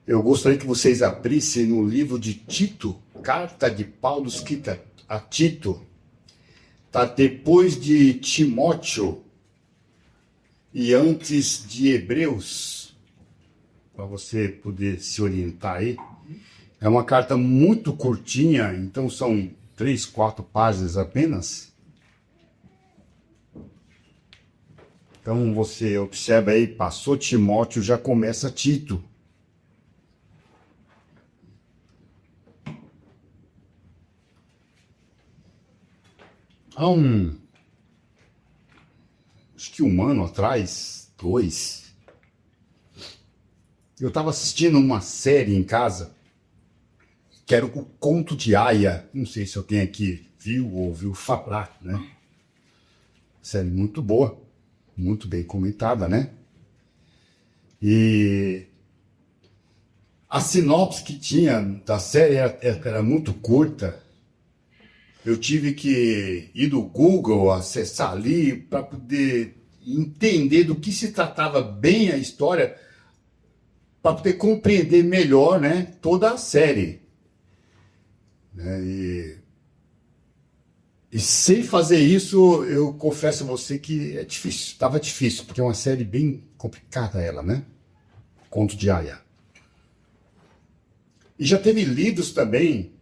Eu gostaria que vocês abrissem no livro de Tito, carta de Paulo escrita a Tito. Está depois de Timóteo e antes de Hebreus, para você poder se orientar aí. É uma carta muito curtinha, então são 3, 4 páginas apenas. Então você observa aí, passou Timóteo, já começa Tito. Acho que um ano atrás, 2, eu estava assistindo uma série em casa, que era o Conto de Aia. Não sei se alguém aqui viu ou ouviu falar, né? Série muito boa, muito bem comentada, né? E a sinopse que tinha da série era muito curta. Eu tive que ir no Google, acessar ali, para poder entender do que se tratava bem a história, para poder compreender melhor, né, toda a série. E sem fazer isso, eu confesso a você que é difícil, estava difícil, porque é uma série bem complicada ela, né? Conto de Aia. E já teve livros também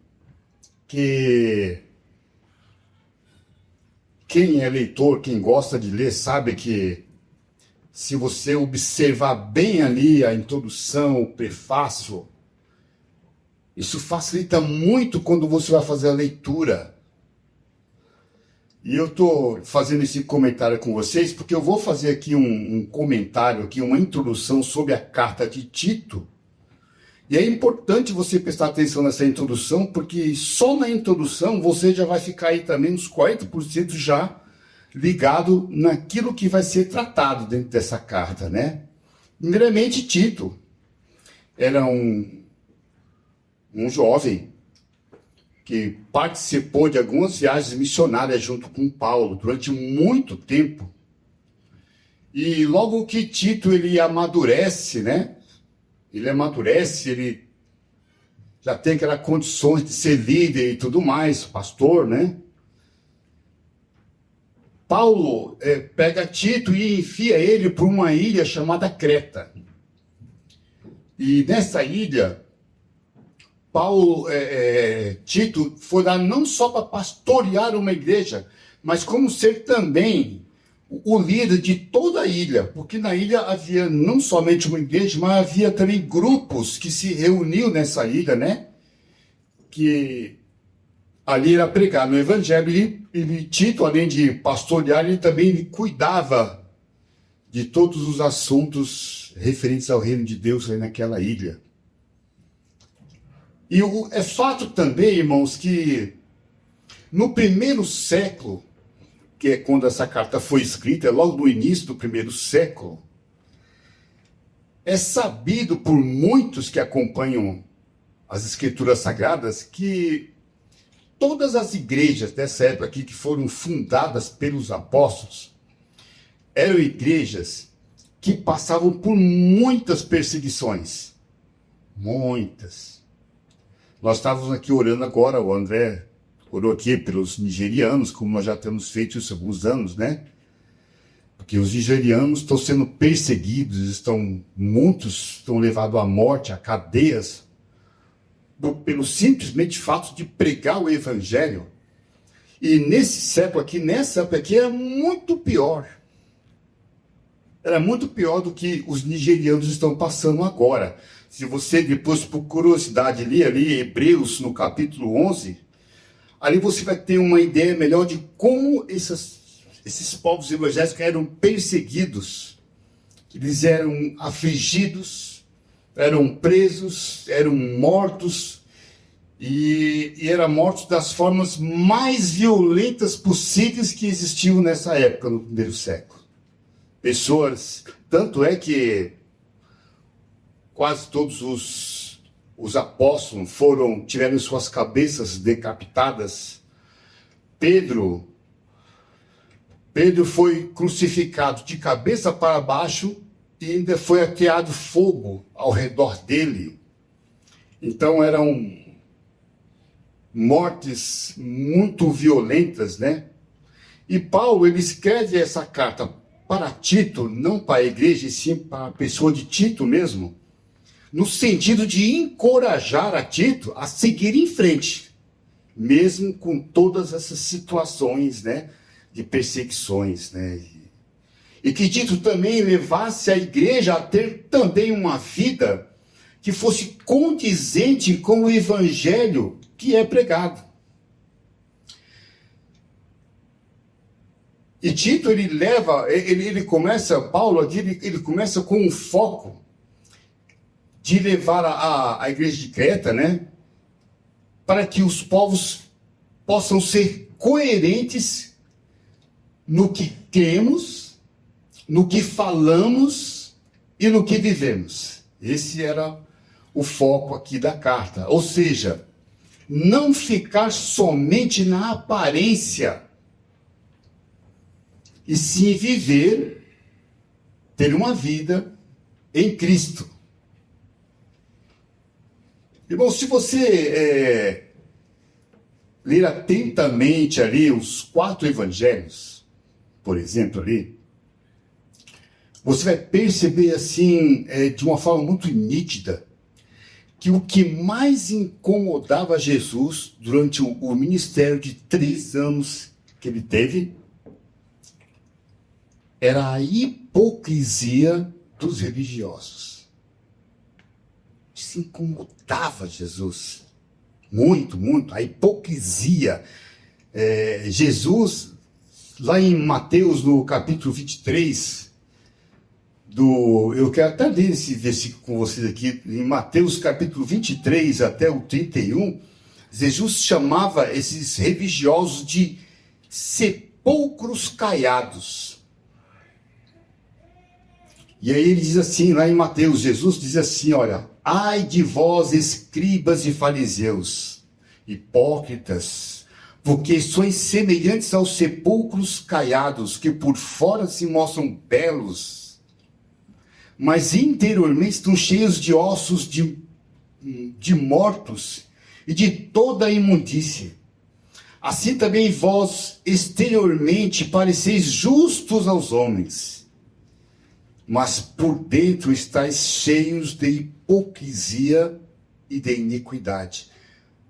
que quem é leitor, quem gosta de ler, sabe que se você observar bem ali a introdução, o prefácio, isso facilita muito quando você vai fazer a leitura. E eu estou fazendo esse comentário com vocês porque eu vou fazer aqui um comentário, aqui, uma introdução sobre a carta de Tito. E é importante você prestar atenção nessa introdução, porque só na introdução você já vai ficar aí também uns 40% já ligado naquilo que vai ser tratado dentro dessa carta, né? Primeiramente, Tito era um jovem que participou de algumas viagens missionárias junto com Paulo durante muito tempo. E logo que Tito ele amadurece, né? Ele já tem aquelas condições de ser líder e tudo mais, pastor, né? Paulo pega Tito e enfia ele para uma ilha chamada Creta. E nessa ilha, Tito foi lá não só para pastorear uma igreja, mas como ser também o líder de toda a ilha, porque na ilha havia não somente uma igreja, mas havia também grupos que se reuniam nessa ilha, né? Que ali era pregado o evangelho, e Tito, além de pastorear, ele também cuidava de todos os assuntos referentes ao reino de Deus aí naquela ilha. E é fato também, irmãos, que no primeiro século, que é quando essa carta foi escrita, é logo no início do primeiro século, é sabido por muitos que acompanham as escrituras sagradas que todas as igrejas dessa época aqui que foram fundadas pelos apóstolos eram igrejas que passavam por muitas perseguições. Muitas. Nós estávamos aqui orando agora, o André orou aqui pelos nigerianos, como nós já temos feito isso há alguns anos, né? Porque os nigerianos estão sendo perseguidos, muitos estão levados à morte, a cadeias, pelo simplesmente fato de pregar o evangelho. E nessa época aqui, era muito pior. Era muito pior do que os nigerianos estão passando agora. Se você depois, por curiosidade, ler ali Hebreus no capítulo 11, ali você vai ter uma ideia melhor de como esses povos evangélicos eram perseguidos. Eles eram afligidos, eram presos, eram mortos, e eram mortos das formas mais violentas possíveis que existiam nessa época, no primeiro século. Pessoas, tanto é que quase todos os apóstolos tiveram suas cabeças decapitadas. Pedro foi crucificado de cabeça para baixo e ainda foi ateado fogo ao redor dele. Então eram mortes muito violentas, né? E Paulo, ele escreve essa carta para Tito, não para a igreja, e sim para a pessoa de Tito mesmo, no sentido de encorajar a Tito a seguir em frente, mesmo com todas essas situações, né, de perseguições, né? E que Tito também levasse a igreja a ter também uma vida que fosse condizente com o evangelho que é pregado. E Tito, ele começa, Paulo aqui, ele começa com um foco de levar a igreja de Creta, né, para que os povos possam ser coerentes no que cremos, no que falamos e no que vivemos. Esse era o foco aqui da carta. Ou seja, não ficar somente na aparência, e sim viver, ter uma vida em Cristo. Irmão, se você ler atentamente ali os 4 evangelhos, por exemplo, ali, você vai perceber assim, de uma forma muito nítida, que o que mais incomodava Jesus durante o ministério de 3 anos que ele teve era a hipocrisia dos religiosos. Isso incomodava Jesus. Muito, muito. A hipocrisia. Jesus, lá em Mateus, no capítulo 23, eu quero até ler esse versículo com vocês aqui, em Mateus capítulo 23 até o 31, Jesus chamava esses religiosos de sepulcros caiados. E aí ele diz assim, lá em Mateus, Jesus diz assim, olha, ai de vós, escribas e fariseus, hipócritas, porque sois semelhantes aos sepulcros caiados, que por fora se mostram belos, mas interiormente estão cheios de ossos de mortos e de toda a imundícia. Assim também vós exteriormente pareceis justos aos homens, mas por dentro estáis cheios de hipocrisia e de iniquidade.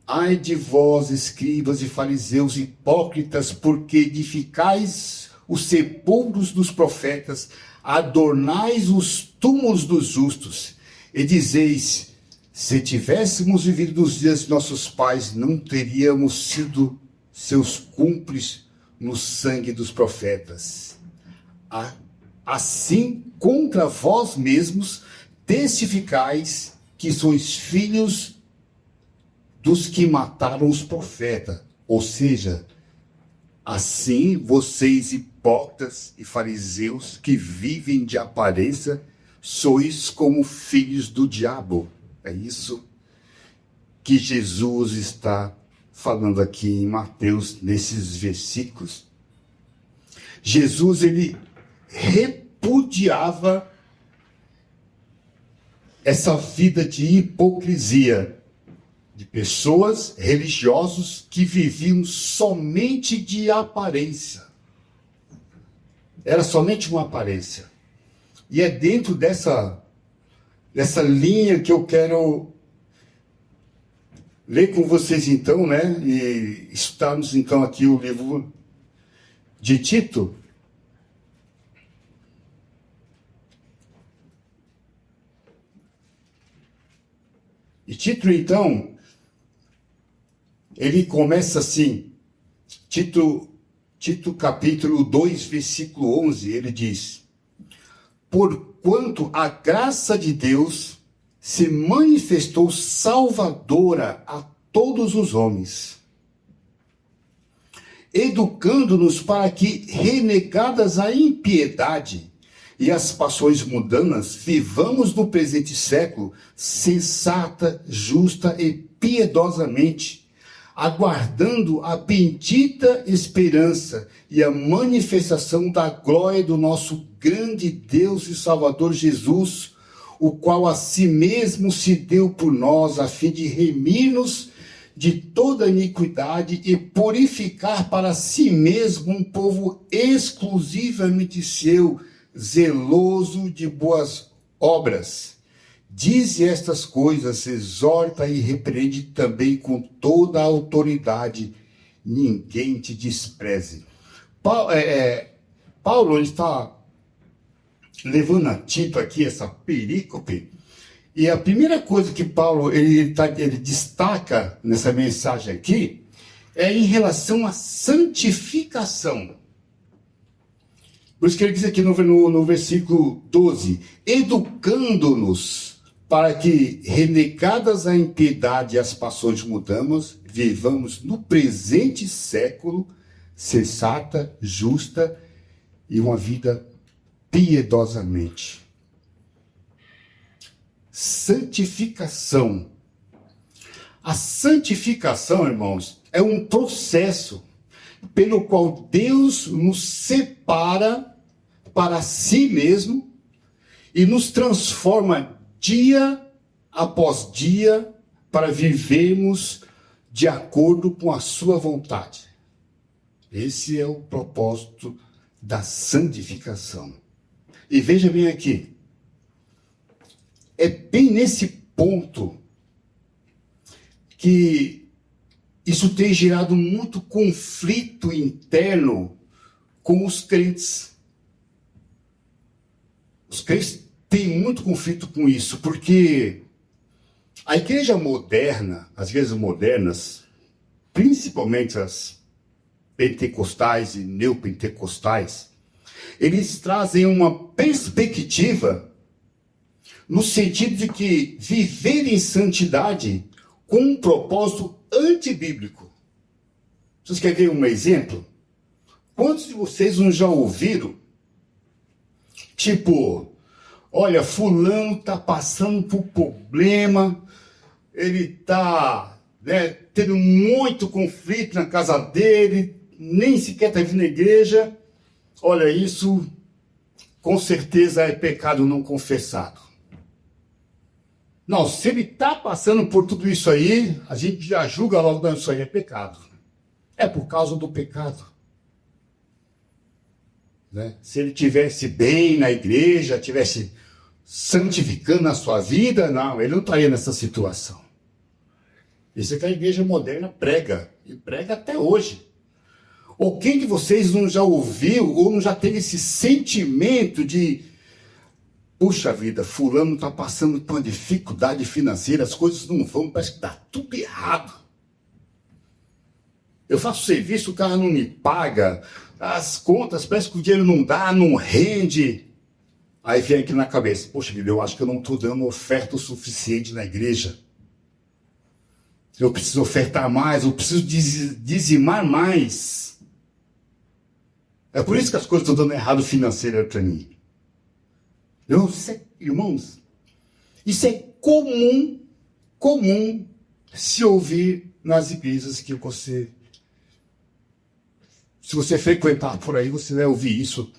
Ai de vós, escribas e fariseus hipócritas, porque edificais os sepulcros dos profetas, adornais os túmulos dos justos, e dizeis, se tivéssemos vivido nos dias de nossos pais, não teríamos sido seus cúmplices no sangue dos profetas. Assim, contra vós mesmos, testificais que sois filhos dos que mataram os profetas. Ou seja, assim vocês hipócritas e fariseus que vivem de aparência, sois como filhos do diabo. É isso que Jesus está falando aqui em Mateus, nesses versículos. Jesus, ele repudiava essa vida de hipocrisia, de pessoas religiosos que viviam somente de aparência. Era somente uma aparência. E é dentro dessa linha que eu quero ler com vocês então, né? E estudarmos então aqui o livro de Tito. E Tito, então, ele começa assim, Tito capítulo 2, versículo 11, ele diz, porquanto a graça de Deus se manifestou salvadora a todos os homens, educando-nos para que, renegadas a impiedade e as paixões mundanas, vivamos no presente século sensata, justa e piedosamente, aguardando a bendita esperança e a manifestação da glória do nosso grande Deus e Salvador Jesus, o qual a si mesmo se deu por nós, a fim de remir-nos de toda iniquidade e purificar para si mesmo um povo exclusivamente seu, zeloso de boas obras. Dize estas coisas, exorta e repreende também com toda a autoridade. Ninguém te despreze. Paulo está levando a Tito aqui essa perícope, e a primeira coisa que Paulo ele destaca nessa mensagem aqui é em relação à santificação. Por isso que ele diz aqui no versículo 12, educando-nos para que, renegadas a impiedade e as paixões mudamos, vivamos no presente século sensata, justa e uma vida piedosamente. Santificação. A santificação, irmãos, é um processo pelo qual Deus nos separa para si mesmo e nos transforma dia após dia para vivermos de acordo com a sua vontade. Esse é o propósito da santificação. E veja bem aqui, é bem nesse ponto que isso tem gerado muito conflito interno com os crentes. Os crentes têm muito conflito com isso, porque a igreja moderna, as igrejas modernas, principalmente as pentecostais e neopentecostais, eles trazem uma perspectiva no sentido de que viver em santidade com um propósito antibíblico. Vocês querem ver um exemplo? Quantos de vocês não já ouviram? Tipo, olha, fulano está passando por problema, ele está tendo muito conflito na casa dele, nem sequer está vindo na igreja. Olha, isso com certeza é pecado não confessado. Não, se ele está passando por tudo isso aí, a gente já julga logo, não, isso aí é pecado. É por causa do pecado. Né? Se ele estivesse bem na igreja, estivesse santificando a sua vida, não, ele não estaria nessa situação. Isso é que a igreja moderna prega, e prega até hoje. Ou quem de vocês não já ouviu, ou não já teve esse sentimento de, puxa vida, fulano está passando por uma dificuldade financeira, as coisas não vão, parece que dá tudo errado. Eu faço serviço, o cara não me paga, as contas, parece que o dinheiro não dá, não rende. Aí vem aqui na cabeça, poxa vida, eu acho que eu não estou dando oferta o suficiente na igreja. Eu preciso ofertar mais, eu preciso dizimar mais. É por isso que as coisas estão dando errado financeiro para mim. Irmãos, isso é comum se ouvir nas igrejas que você... Se você frequentar por aí, você vai ouvir isso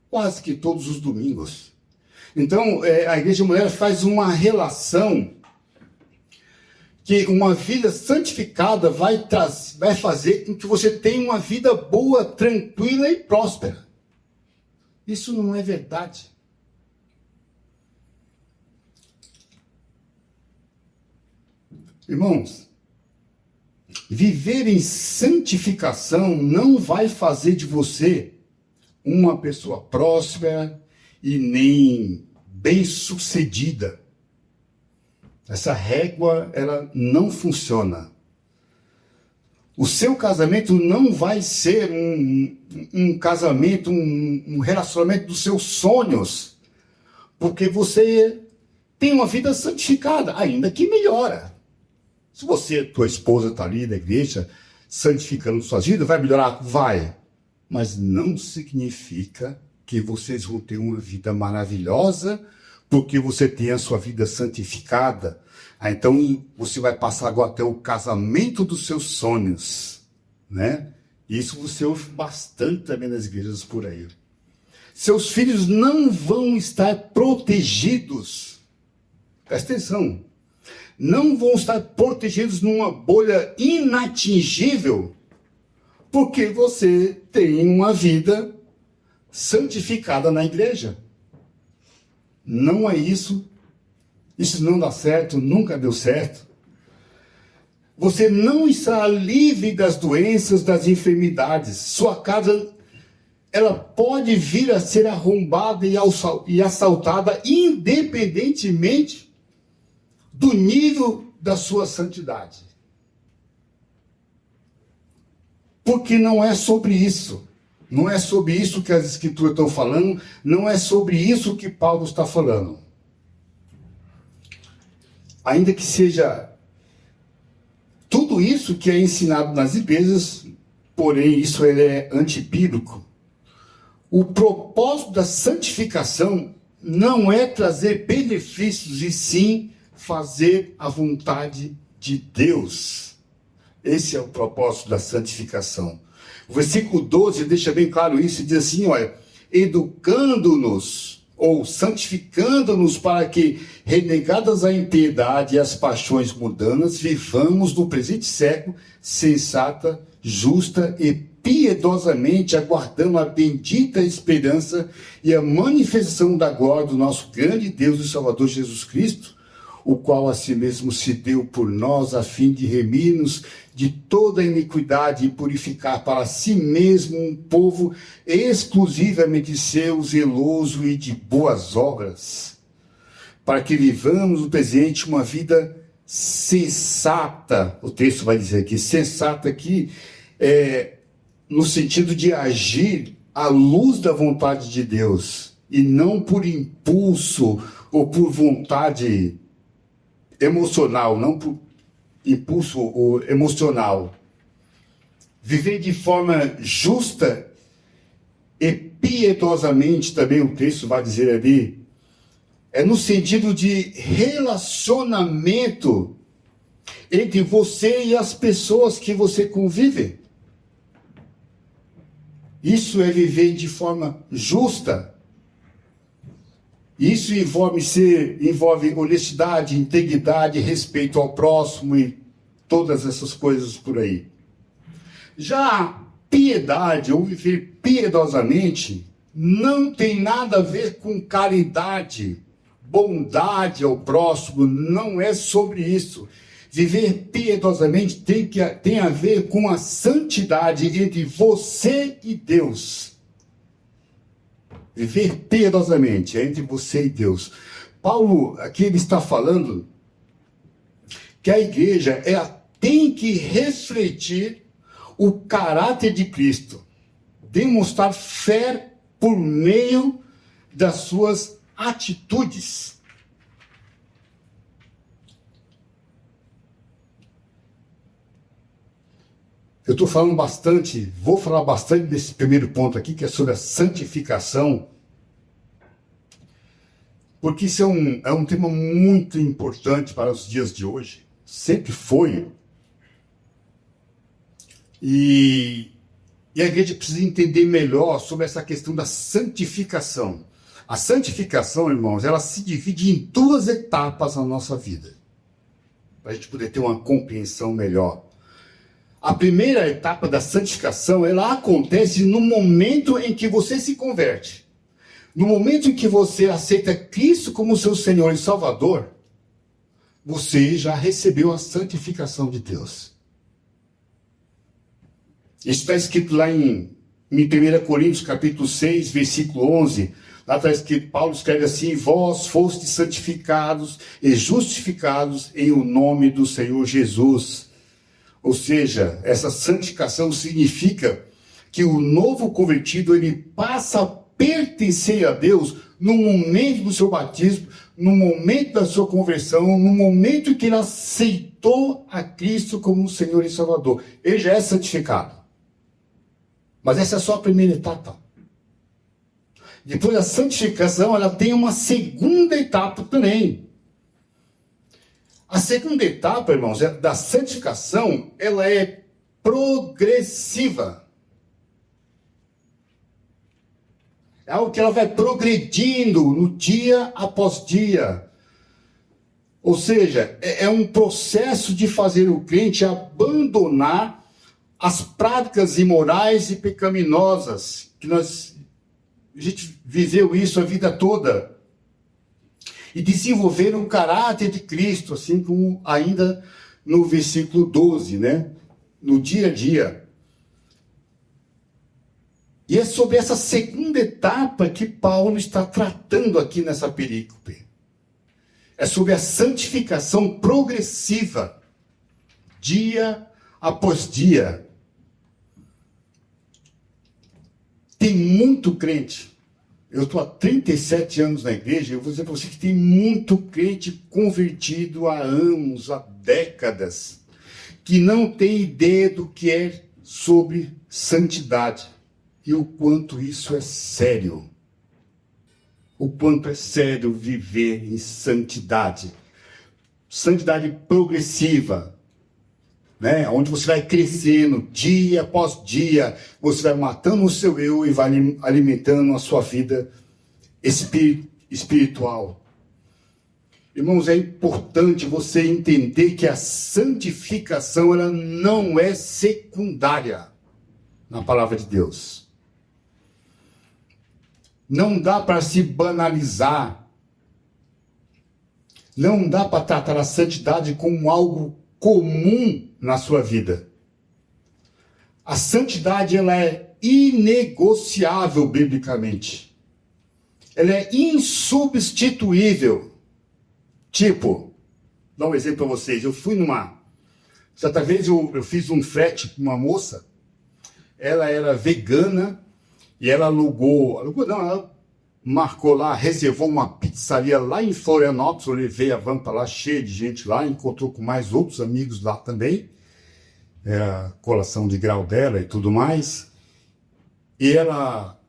quase que todos os domingos. Então, a igreja mulher faz uma relação que uma vida santificada vai fazer com que você tenha uma vida boa, tranquila e próspera. Isso não é verdade. Irmãos, viver em santificação não vai fazer de você uma pessoa próspera e nem bem-sucedida. Essa régua, ela não funciona. O seu casamento não vai ser um casamento, um relacionamento dos seus sonhos, porque você tem uma vida santificada, ainda que melhora. Se você, tua esposa está ali na igreja, santificando suas vidas, vai melhorar? Vai. Mas não significa que vocês vão ter uma vida maravilhosa, porque você tem a sua vida santificada. Então, você vai passar agora até o casamento dos seus sonhos, né? Isso você ouve bastante também nas igrejas por aí. seus filhos não vão estar protegidos. Presta atenção. Não vão estar protegidos numa bolha inatingível, porque você tem uma vida santificada na igreja. Não é isso. Isso não dá certo, nunca deu certo. Você não está livre das doenças, das enfermidades. Sua casa, ela pode vir a ser arrombada e assaltada independentemente do nível da sua santidade. Porque não é sobre isso. Não é sobre isso que as Escrituras estão falando. Não é sobre isso que Paulo está falando. Ainda que seja tudo isso que é ensinado nas igrejas, porém isso é antibíblico. O propósito da santificação não é trazer benefícios, e sim fazer a vontade de Deus. Esse é o propósito da santificação. O versículo 12 deixa bem claro isso, e diz assim, olha, educando-nos, ou santificando-nos para que, renegadas a impiedade e as paixões mundanas, vivamos no presente século sensata, justa e piedosamente aguardando a bendita esperança e a manifestação da glória do nosso grande Deus e Salvador Jesus Cristo, o qual a si mesmo se deu por nós a fim de remir-nos de toda iniquidade e purificar para si mesmo um povo exclusivamente seu, zeloso e de boas obras, para que vivamos no presente uma vida sensata. O texto vai dizer aqui, sensata aqui no sentido de agir à luz da vontade de Deus, e não por impulso ou por vontade emocional, não por impulso ou emocional. Viver de forma justa e piedosamente, também o texto vai dizer ali, é no sentido de relacionamento entre você e as pessoas que você convive. Isso é viver de forma justa. Isso envolve honestidade, integridade, respeito ao próximo e todas essas coisas por aí. Já a piedade, ou viver piedosamente, não tem nada a ver com caridade, bondade ao próximo, não é sobre isso. Viver piedosamente tem a ver com a santidade entre você e Deus. Viver piedosamente é entre você e Deus. Paulo, aqui ele está falando que a igreja tem que refletir o caráter de Cristo, demonstrar fé por meio das suas atitudes. Eu estou falando bastante, vou falar bastante desse primeiro ponto aqui, que é sobre a santificação, porque isso é um tema muito importante para os dias de hoje, sempre foi. E a igreja precisa entender melhor sobre essa questão da santificação. A santificação, irmãos, ela se divide em duas etapas na nossa vida, para a gente poder ter uma compreensão melhor. A primeira etapa da santificação, ela acontece no momento em que você se converte. No momento em que você aceita Cristo como seu Senhor e Salvador, você já recebeu a santificação de Deus. Isso está escrito lá em 1 Coríntios capítulo 6, versículo 11. Lá está escrito, Paulo escreve assim, vós fostes santificados e justificados em o nome do Senhor Jesus. Ou seja, essa santificação significa que o novo convertido, ele passa a pertencer a Deus no momento do seu batismo, no momento da sua conversão, no momento em que ele aceitou a Cristo como Senhor e Salvador. Ele já é santificado. Mas essa é só a primeira etapa. Depois da santificação, ela tem uma segunda etapa também. A segunda etapa, irmãos, da santificação, ela é progressiva. É algo que ela vai progredindo no dia após dia. Ou seja, é um processo de fazer o crente abandonar as práticas imorais e pecaminosas, que a gente viveu isso a vida toda, e desenvolver um caráter de Cristo, assim como ainda no versículo 12, né? No dia a dia. E é sobre essa segunda etapa que Paulo está tratando aqui nessa perícope. É sobre a santificação progressiva, dia após dia. Tem muito crente. Eu estou há 37 anos na igreja, eu vou dizer para você que tem muito crente convertido há anos, há décadas, que não tem ideia do que é sobre santidade. E o quanto isso é sério. O quanto é sério viver em santidade. Santidade progressiva, né? Onde você vai crescendo dia após dia, você vai matando o seu eu e vai alimentando a sua vida espiritual. Irmãos, é importante você entender que a santificação ela não é secundária na palavra de Deus. Não dá para se banalizar. Não dá para tratar a santidade como algo comum na sua vida. A santidade ela é inegociável biblicamente. Ela é insubstituível. Tipo, vou dar um exemplo para vocês. Eu fui certa vez eu fiz um frete para uma moça. Ela era vegana. E ela ela marcou lá, reservou uma pizzaria lá em Florianópolis. Eu levei a van para lá, cheia de gente lá, encontrou com mais outros amigos lá também. Era a colação de grau dela e tudo mais. E ela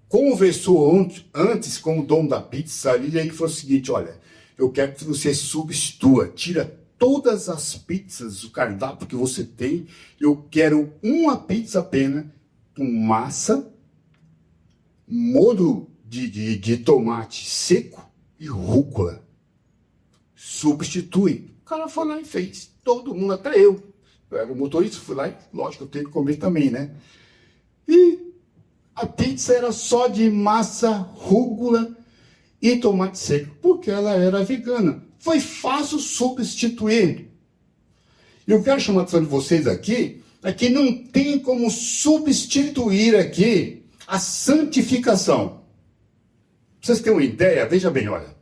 conversou antes com o dono da pizzaria e ele falou o seguinte: olha, eu quero que você substitua, tira todas as pizzas do cardápio que você tem, eu quero uma pizza apenas com massa, molho de tomate seco e rúcula. Substitui. O cara foi lá e fez. Todo mundo, até eu. Eu era o motorista, fui lá e, lógico, eu tenho que comer também, né? E a pizza era só de massa, rúcula e tomate seco, porque ela era vegana. Foi fácil substituir. Eu quero chamar a atenção de vocês aqui, é que não tem como substituir aqui a santificação. Pra vocês terem uma ideia, veja bem, olha.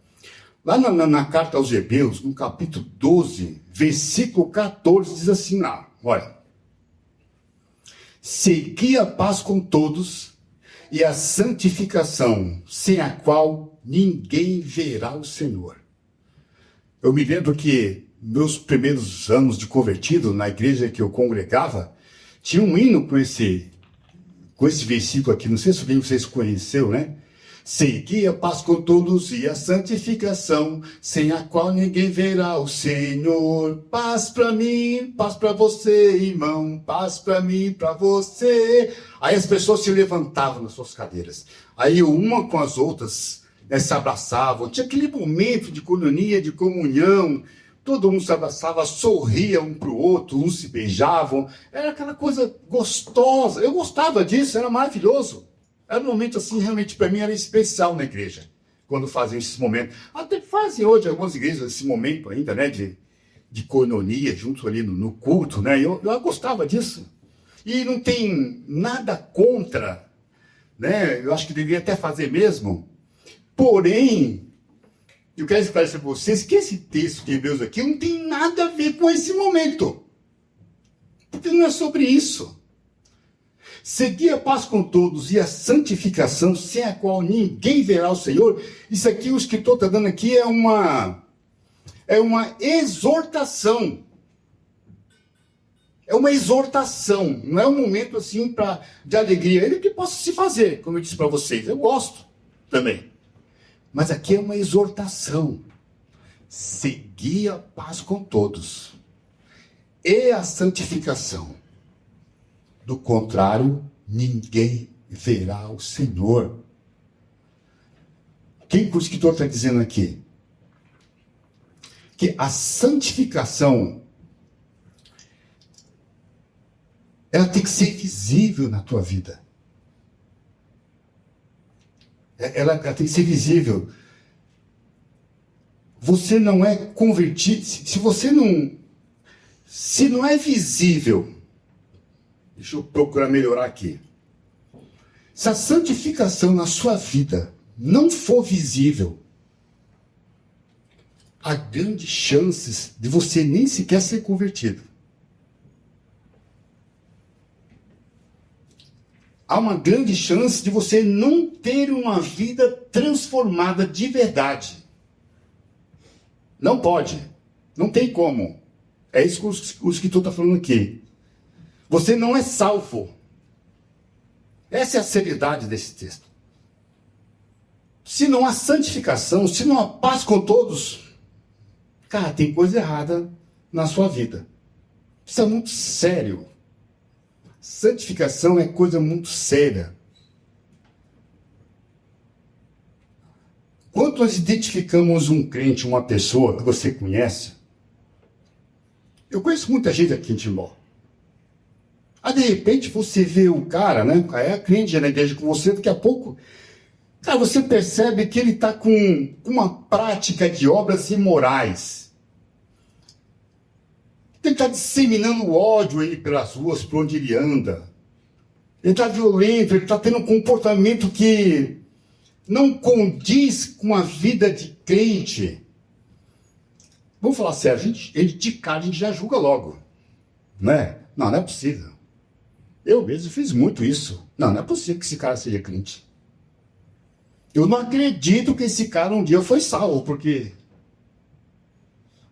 Lá na carta aos Hebreus, no capítulo 12, versículo 14, diz assim lá, olha. Segui a paz com todos e a santificação, sem a qual ninguém verá o Senhor. Eu me lembro que meus primeiros anos de convertido, na igreja que eu congregava, tinha um hino com esse versículo aqui, não sei se alguém de vocês conheceu, né? Segui a paz com todos e a santificação, sem a qual ninguém verá o Senhor. Paz para mim, paz para você, irmão, paz para mim, para você. Aí as pessoas se levantavam nas suas cadeiras. Aí uma com as outras, né, se abraçavam. Tinha aquele momento de coinonia, de comunhão. Todo mundo se abraçava, sorria um para o outro, uns se beijavam. Era aquela coisa gostosa. Eu gostava disso, era maravilhoso. Era um momento assim, realmente para mim era especial na igreja. Quando faziam esses momentos. Até fazem hoje algumas igrejas esse momento ainda, né? De coinonia, junto ali no culto, né? Eu gostava disso. E não tem nada contra, né? Eu acho que deveria até fazer mesmo. Porém, eu quero esclarecer para vocês que esse texto de Hebreus aqui não tem nada a ver com esse momento. Porque não é sobre isso. Seguir a paz com todos e a santificação, sem a qual ninguém verá o Senhor. Isso aqui, o escritor está dando aqui, é uma exortação. É uma exortação. Não é um momento assim de alegria. Ele que possa se fazer, como eu disse para vocês. Eu gosto também. Mas aqui é uma exortação. Seguir a paz com todos e a santificação. Do contrário, ninguém verá o Senhor. que o escritor está dizendo aqui? Que a santificação, ela tem que ser visível na tua vida. Ela tem que ser visível. Você não é convertido, se não é visível, deixa eu procurar melhorar aqui. Se a santificação na sua vida não for visível, há grandes chances de você nem sequer ser convertido. Há uma grande chance de você não ter uma vida transformada de verdade. Não pode. Não tem como. É isso que o escritor está falando aqui. Você não é salvo. Essa é a seriedade desse texto. Se não há santificação, se não há paz com todos, cara, tem coisa errada na sua vida. Isso é muito sério. Santificação é coisa muito séria. Quando nós identificamos um crente, uma pessoa que você conhece, eu conheço muita gente aqui em Timó. Aí, de repente, você vê o cara, né? É crente na igreja com você, daqui a pouco, cara, você percebe que ele está com uma prática de obras imorais. Ele está disseminando ódio aí pelas ruas, por onde ele anda. Ele está violento, ele está tendo um comportamento que não condiz com a vida de crente. Vamos falar sério, ele de cara a gente já julga logo. Né? Não é possível. Eu mesmo fiz muito isso. Não é possível que esse cara seja crente. Eu não acredito que esse cara um dia foi salvo, porque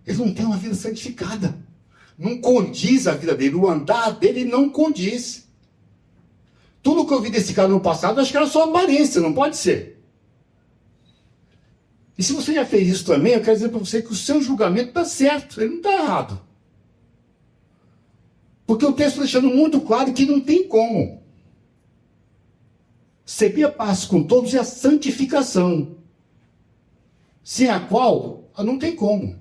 ele não tem uma vida santificada. Não condiz a vida dele, o andar dele não condiz. Tudo que eu vi desse cara no passado, acho que era só aparência, não pode ser. E se você já fez isso também, eu quero dizer para você que o seu julgamento está certo, ele não está errado. Porque o texto está deixando muito claro que não tem como. Seguir a paz com todos é a santificação, sem a qual não tem como.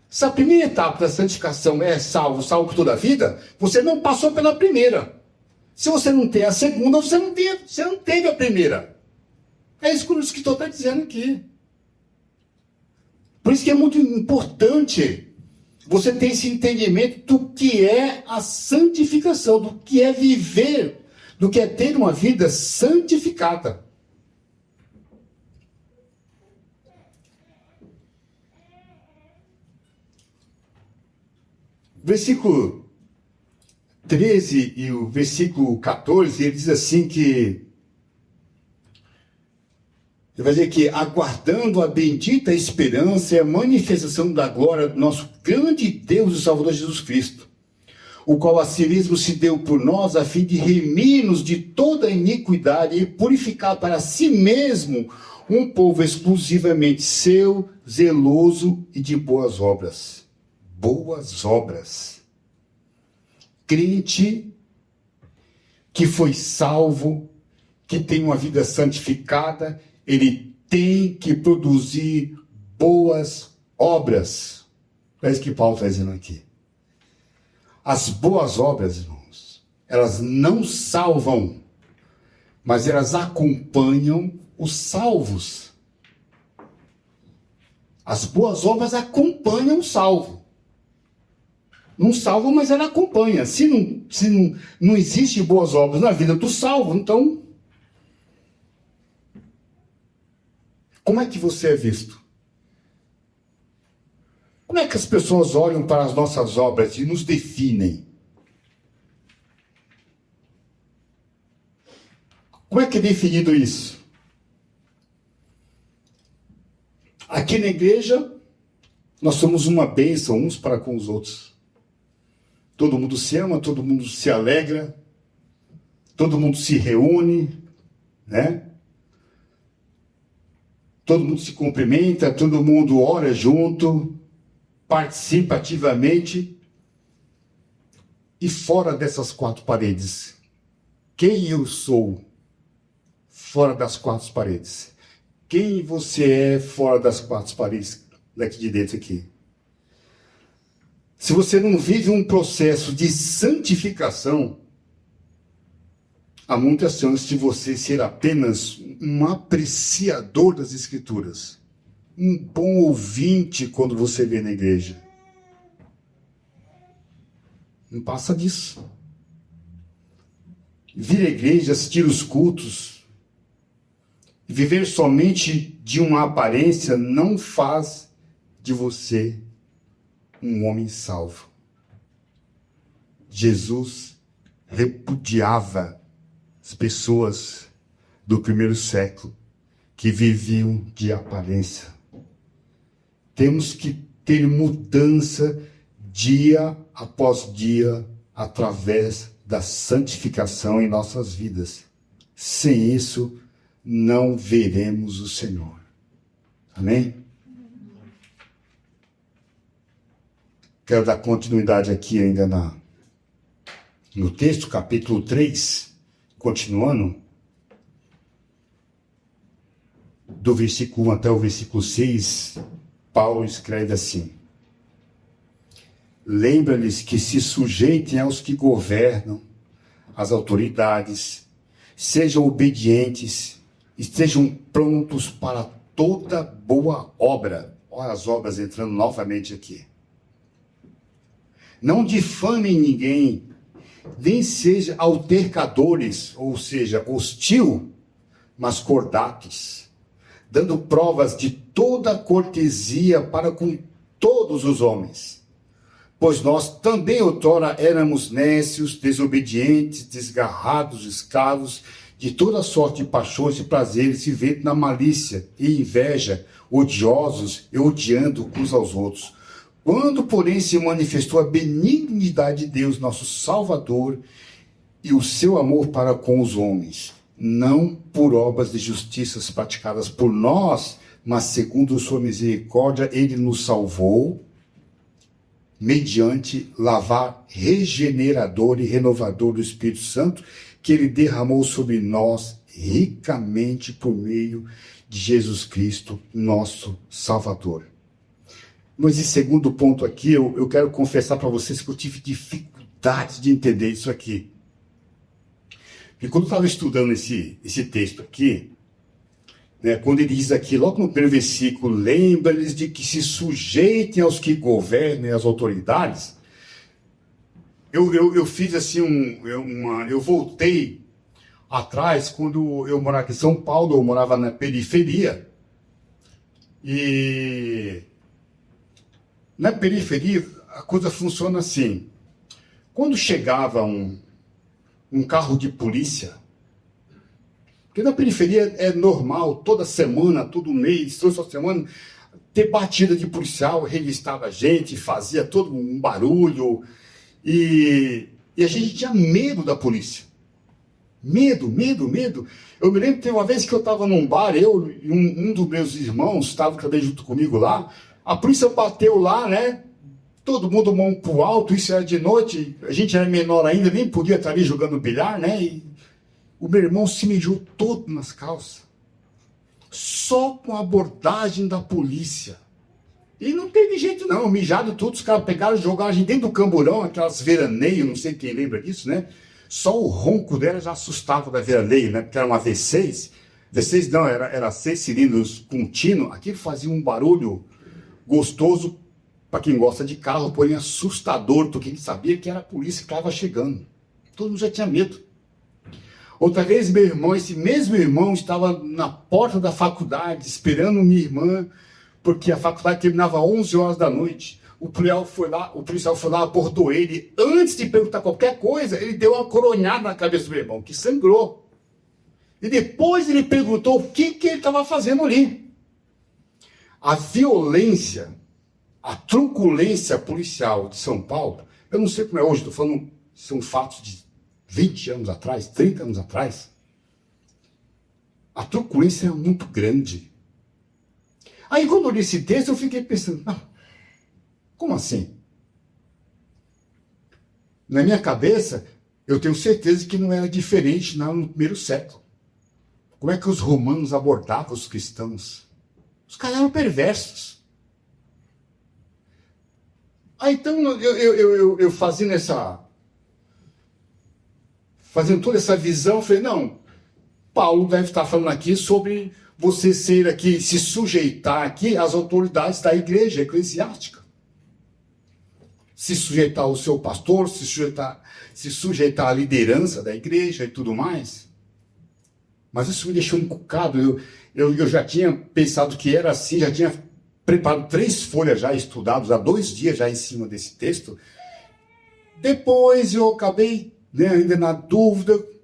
Se a primeira etapa da santificação é salvo por toda a vida, você não passou pela primeira. Se você não tem a segunda, você não teve a primeira. É isso que o escritor está dizendo aqui. Por isso que é muito importante você ter esse entendimento do que é a santificação, do que é viver, do que é ter uma vida santificada. Versículo 13 e o versículo 14, ele diz assim que, ele vai dizer que aguardando a bendita esperança e a manifestação da glória do nosso grande Deus e Salvador Jesus Cristo, o qual a si mesmo se deu por nós a fim de remir-nos de toda iniquidade e purificar para si mesmo um povo exclusivamente seu, zeloso e de boas obras. Boas obras. Crente que foi salvo, que tem uma vida santificada, ele tem que produzir boas obras. É isso que Paulo está dizendo aqui. As boas obras, irmãos, elas não salvam, mas elas acompanham os salvos. As boas obras acompanham o salvo. Não salva, mas ela acompanha. Se não existe boas obras na vida do salvo, então, como é que você é visto? Como é que as pessoas olham para as nossas obras e nos definem? Como é que é definido isso? Aqui na igreja, nós somos uma bênção uns para com os outros. Todo mundo se ama, todo mundo se alegra, todo mundo se reúne, né? Todo mundo se cumprimenta, todo mundo ora junto, participa ativamente. E fora dessas quatro paredes, quem eu sou fora das quatro paredes? quem você é fora das quatro paredes daqui de dentro aqui. Se você não vive um processo de santificação, há muitas chances de você ser apenas um apreciador das Escrituras, um bom ouvinte quando você vem na igreja. Não passa disso. Vir à igreja, assistir os cultos, viver somente de uma aparência não faz de você um homem salvo. Jesus repudiava as pessoas do primeiro século que viviam de aparência. Temos que ter mudança dia após dia através da santificação em nossas vidas. Sem isso, não veremos o Senhor. Amém? Quero dar continuidade aqui ainda no texto, capítulo 3, continuando, do versículo 1 até o versículo 6, Paulo escreve assim: lembra-lhes que se sujeitem aos que governam, às autoridades, sejam obedientes, estejam prontos para toda boa obra. Olha as obras entrando novamente aqui. Não difamem ninguém, nem sejam altercadores, ou seja, hostil, mas cordatos, dando provas de toda cortesia para com todos os homens. Pois nós também outrora éramos nécios, desobedientes, desgarrados, escravos de toda sorte de paixões e prazeres, vivendo na malícia e inveja, odiosos e odiando uns aos outros. Quando, porém, se manifestou a benignidade de Deus, nosso Salvador, e o seu amor para com os homens, não por obras de justiças praticadas por nós, mas segundo sua misericórdia, ele nos salvou, mediante lavar regenerador e renovador do Espírito Santo, que ele derramou sobre nós ricamente por meio de Jesus Cristo, nosso Salvador. Mas em segundo ponto aqui, eu quero confessar para vocês que eu tive dificuldade de entender isso aqui. Porque quando eu estava estudando esse texto aqui, né, quando ele diz aqui, logo no primeiro versículo, lembra-lhes de que se sujeitem aos que governam, às autoridades, eu fiz assim, eu voltei atrás, quando eu morava aqui em São Paulo, eu morava na periferia, e na periferia a coisa funciona assim: quando chegava um carro de polícia, porque na periferia é normal, toda semana, todo mês, toda semana, ter batida de policial, revistava a gente, fazia todo um barulho, e a gente tinha medo da polícia. Medo. Eu me lembro que teve uma vez que eu estava num bar, eu e um dos meus irmãos estavam também junto comigo lá, a polícia bateu lá, né? Todo mundo mão pro alto, isso era de noite, a gente era menor ainda, nem podia estar ali jogando bilhar, né? E o meu irmão se mijou todo nas calças. Só com a abordagem da polícia. E não teve jeito não, mijado tudo, os caras pegaram e jogaram a gente dentro do camburão, aquelas veraneios, não sei quem lembra disso, né? Só o ronco dela já assustava da veraneio, né? Porque era uma V6. V6 não, era 6 cilindros contínuo. Aquilo fazia um barulho gostoso para quem gosta de carro, porém assustador, porque ele sabia que era a polícia que estava chegando. Todo mundo já tinha medo. Outra vez, meu irmão, esse mesmo irmão, estava na porta da faculdade, esperando minha irmã, porque a faculdade terminava às 11 horas da noite. O policial foi lá, abordou ele. Antes de perguntar qualquer coisa, ele deu uma coronhada na cabeça do meu irmão, que sangrou. E depois ele perguntou o que ele estava fazendo ali. A violência, a truculência policial de São Paulo, eu não sei como é hoje, estou falando, são fatos de 20 anos atrás, 30 anos atrás. A truculência é muito grande. Aí quando eu li esse texto, eu fiquei pensando, como assim? Na minha cabeça, eu tenho certeza que não era diferente no primeiro século. Como é que os romanos abordavam os cristãos? Os caras eram perversos. Aí então eu fazendo toda essa visão, eu falei, não, Paulo deve estar falando aqui sobre você ser aqui, se sujeitar aqui às autoridades da igreja eclesiástica. Se sujeitar ao seu pastor, se sujeitar à liderança da igreja e tudo mais. Mas isso me deixou encucado. Eu já tinha pensado que era assim, já tinha preparado 3 folhas já estudadas, há 2 dias já em cima desse texto. Depois eu acabei, ainda na dúvida, o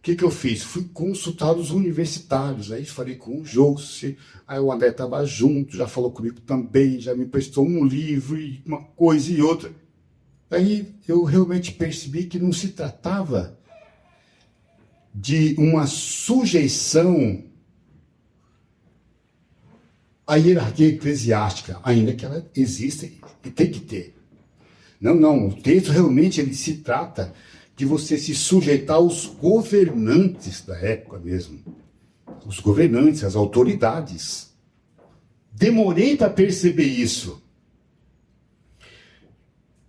que eu fiz? Fui consultar os universitários, aí falei com o José, aí o André estava junto, já falou comigo também, já me emprestou um livro, e uma coisa e outra. Aí eu realmente percebi que não se tratava de uma sujeição à hierarquia eclesiástica, ainda que ela exista e tem que ter. Não, o texto realmente ele se trata de você se sujeitar aos governantes da época mesmo. Os governantes, as autoridades. Demorei para perceber isso.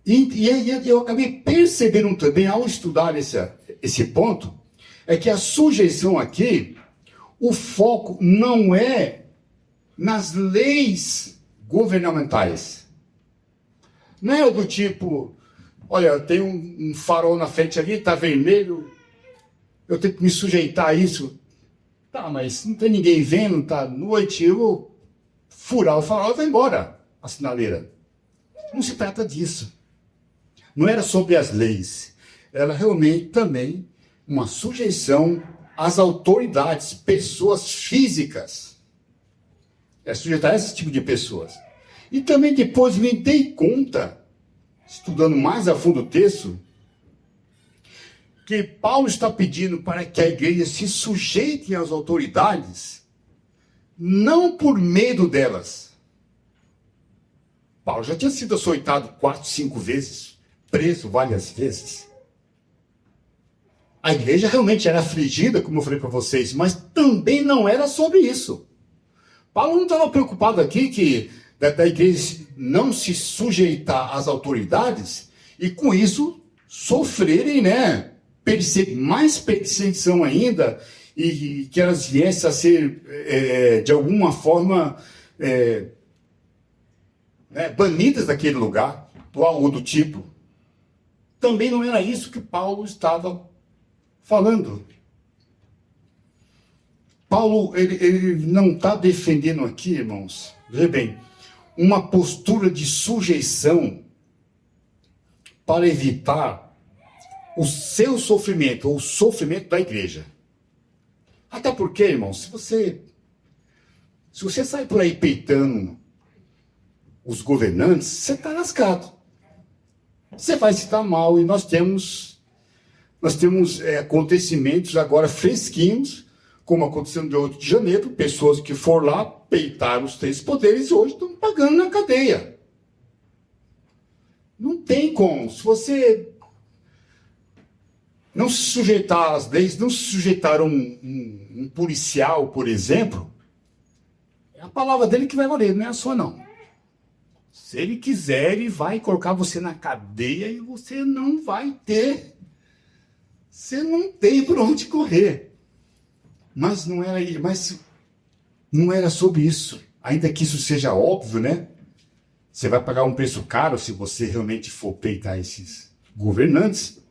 E eu acabei percebendo também, ao estudar esse ponto, é que a sujeição aqui, o foco não é nas leis governamentais. Não é do tipo, olha, tem um farol na frente ali, está vermelho, eu tenho que me sujeitar a isso. Tá, mas não tem ninguém vendo, tá noite, eu vou furar o farol e vou embora, a sinaleira. Não se trata disso. Não era sobre as leis. Era realmente também uma sujeição às autoridades, pessoas físicas. É sujeitar a esse tipo de pessoas. E também depois me dei conta, estudando mais a fundo o texto, que Paulo está pedindo para que a igreja se sujeite às autoridades, não por medo delas. Paulo já tinha sido açoitado 4, 5 vezes, preso várias vezes. A igreja realmente era afligida, como eu falei para vocês, mas também não era sobre isso. Paulo não estava preocupado aqui que da igreja não se sujeitar às autoridades e com isso sofrerem, mais perseguição ainda e que elas viessem a ser, de alguma forma, banidas daquele lugar, ou algo do tipo. Também não era isso que Paulo estava falando. Paulo, ele não está defendendo aqui, irmãos, veja bem, uma postura de sujeição para evitar o seu sofrimento, ou o sofrimento da igreja. Até porque, irmãos, se você sai por aí peitando os governantes, você está lascado. Você vai se dar mal, e nós temos acontecimentos agora fresquinhos, como aconteceu no dia 8 de janeiro, pessoas que foram lá peitar os 3 poderes hoje estão pagando na cadeia. Não tem como. Se você não se sujeitar às leis, não se sujeitar a um policial, por exemplo, é a palavra dele que vai valer, não é a sua não. Se ele quiser, ele vai colocar você na cadeia e você não vai ter. Você não tem por onde correr. Mas não era sobre isso. Ainda que isso seja óbvio, Você vai pagar um preço caro se você realmente for peitar esses governantes.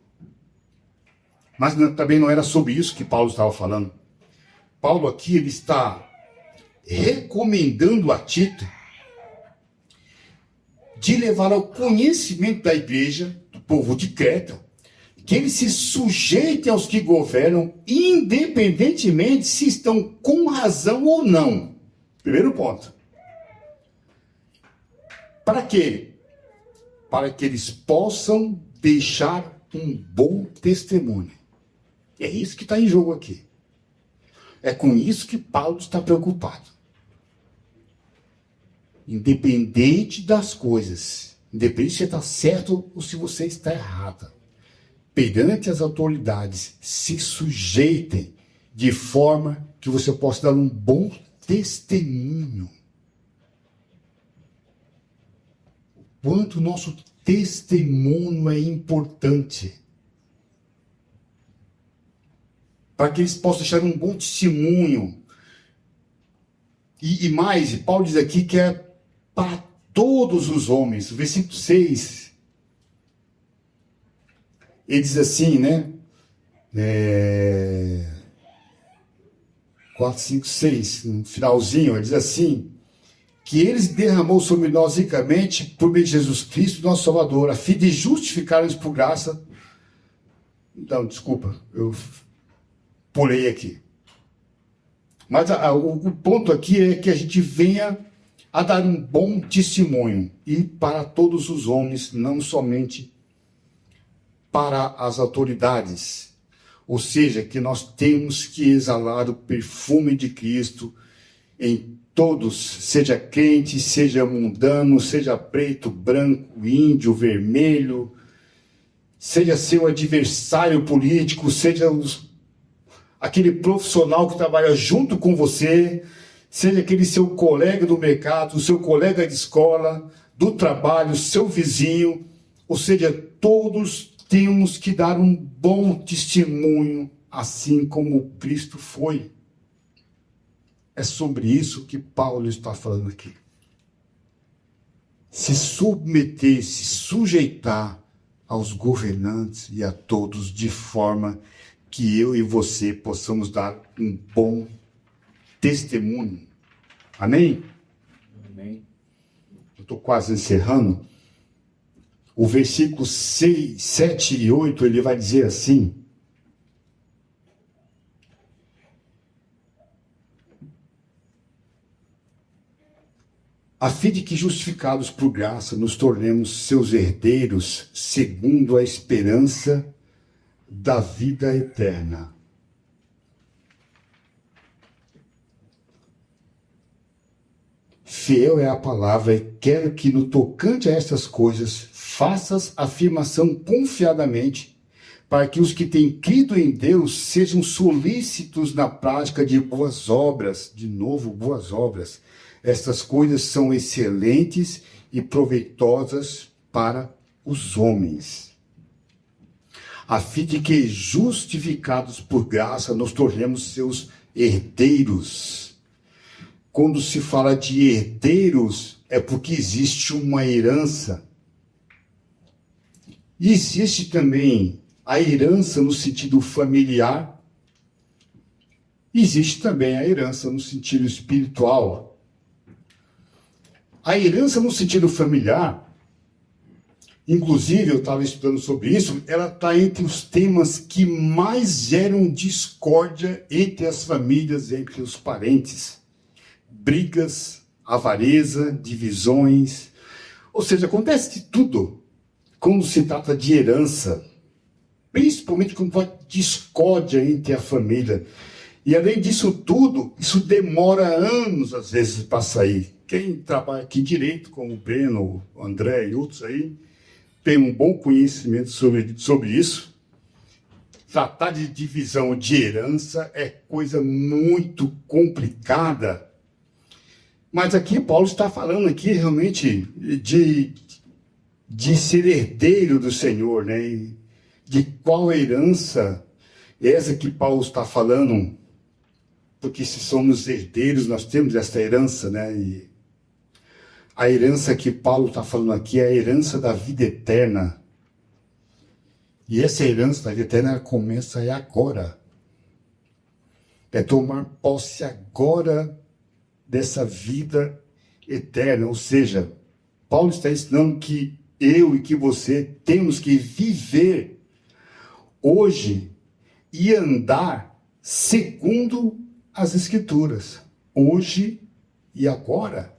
Mas também não era sobre isso que Paulo estava falando. Paulo aqui ele está recomendando a Tito de levar ao conhecimento da igreja, do povo de Creta, que ele se sujeite aos que governam, independentemente se estão com razão ou não. Primeiro ponto. Para quê? Para que eles possam deixar um bom testemunho. É isso que está em jogo aqui. É com isso que Paulo está preocupado. Independente das coisas, independente se você está certo ou se você está errada, perante as autoridades, se sujeitem de forma que você possa dar um bom testemunho. Quanto o nosso testemunho é importante. Para que eles possam deixar um bom testemunho. E mais, Paulo diz aqui que é para todos os homens. Versículo 6. Ele diz assim, né? 4, 5, 6, no finalzinho, ele diz assim, que eles derramou sobre nós ricamente por meio de Jesus Cristo, nosso Salvador, a fim de justificar-nos por graça. Não, desculpa, eu pulei aqui. Mas o ponto aqui é que a gente venha a dar um bom testemunho, e para todos os homens, não somente para as autoridades. Ou seja, que nós temos que exalar o perfume de Cristo em todos, seja crente, seja mundano, seja preto, branco, índio, vermelho, seja seu adversário político, seja aquele profissional que trabalha junto com você, seja aquele seu colega do mercado, seu colega de escola, do trabalho, seu vizinho, ou seja, todos temos que dar um bom testemunho, assim como Cristo foi. É sobre isso que Paulo está falando aqui. Se submeter, se sujeitar aos governantes e a todos, de forma que eu e você possamos dar um bom testemunho. Amém? Amém. Eu estou quase encerrando. O versículo 6, 7 e 8, ele vai dizer assim: a fim de que, justificados por graça, nos tornemos seus herdeiros, segundo a esperança da vida eterna. Fiel é a palavra, e quero que, no tocante a estas coisas, faças afirmação confiadamente, para que os que têm crido em Deus sejam solícitos na prática de boas obras. De novo, boas obras. Estas coisas são excelentes e proveitosas para os homens, a fim de que, justificados por graça, nos tornemos seus herdeiros. Quando se fala de herdeiros, é porque existe uma herança. E existe também a herança no sentido familiar. Existe também a herança no sentido espiritual. A herança no sentido familiar, inclusive eu estava estudando sobre isso, ela está entre os temas que mais geram discórdia entre as famílias, entre os parentes. Brigas, avareza, divisões. Ou seja, acontece de tudo quando se trata de herança, principalmente quando há discórdia entre a família. E além disso tudo, isso demora anos, às vezes, para sair. Quem trabalha aqui direito, como o Breno, o André e outros aí, tem um bom conhecimento sobre isso. Tratar de divisão de herança é coisa muito complicada. Mas aqui Paulo está falando aqui realmente de ser herdeiro do Senhor, né? E de qual herança é essa que Paulo está falando? Porque se somos herdeiros, nós temos essa herança, né? E a herança que Paulo está falando aqui é a herança da vida eterna. E essa herança da vida eterna começa agora. É tomar posse agora dessa vida eterna. Ou seja, Paulo está ensinando que eu e que você temos que viver hoje e andar segundo as Escrituras. Hoje e agora.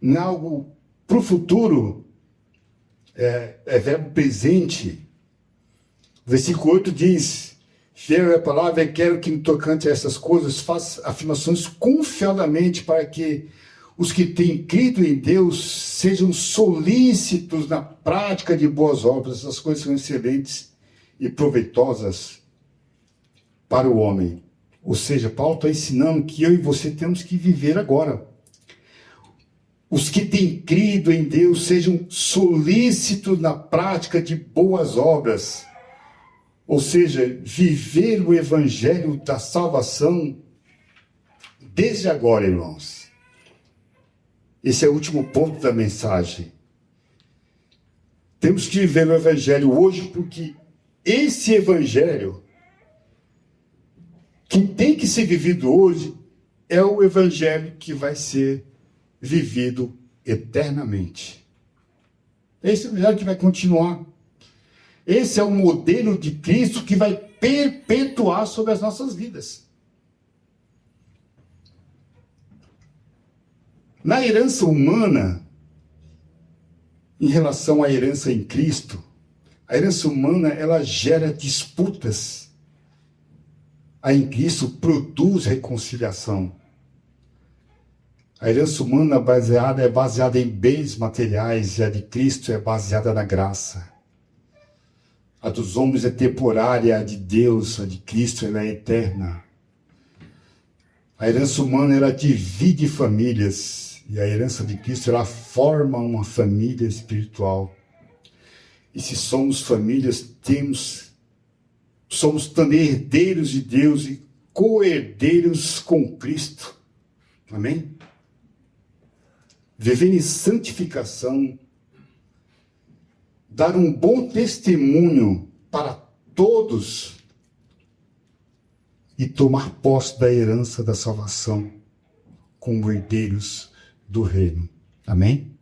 Não é algo para o futuro, é verbo presente. O versículo 8 diz: fiel é a palavra, e quero que, no tocante a essas coisas, faça afirmações confiadamente, para que os que têm crido em Deus sejam solícitos na prática de boas obras. Essas coisas são excelentes e proveitosas para o homem. Ou seja, Paulo está ensinando que eu e você temos que viver agora. Os que têm crido em Deus sejam solícitos na prática de boas obras. Ou seja, viver o evangelho da salvação desde agora, irmãos. Esse é o último ponto da mensagem. Temos que viver o evangelho hoje porque esse evangelho que tem que ser vivido hoje é o evangelho que vai ser vivido eternamente. Esse é o evangelho que vai continuar. Esse é o modelo de Cristo que vai perpetuar sobre as nossas vidas. Na herança humana, em relação à herança em Cristo, a herança humana ela gera disputas. A em Cristo produz reconciliação. A herança humana é baseada em bens materiais e a de Cristo é baseada na graça. A dos homens é temporária, a de Deus, a de Cristo, ela é eterna. A herança humana ela divide famílias e a herança de Cristo ela forma uma família espiritual. E se somos famílias, somos também herdeiros de Deus e co-herdeiros com Cristo. Amém? Viver em santificação, dar um bom testemunho para todos e tomar posse da herança da salvação como herdeiros do reino. Amém?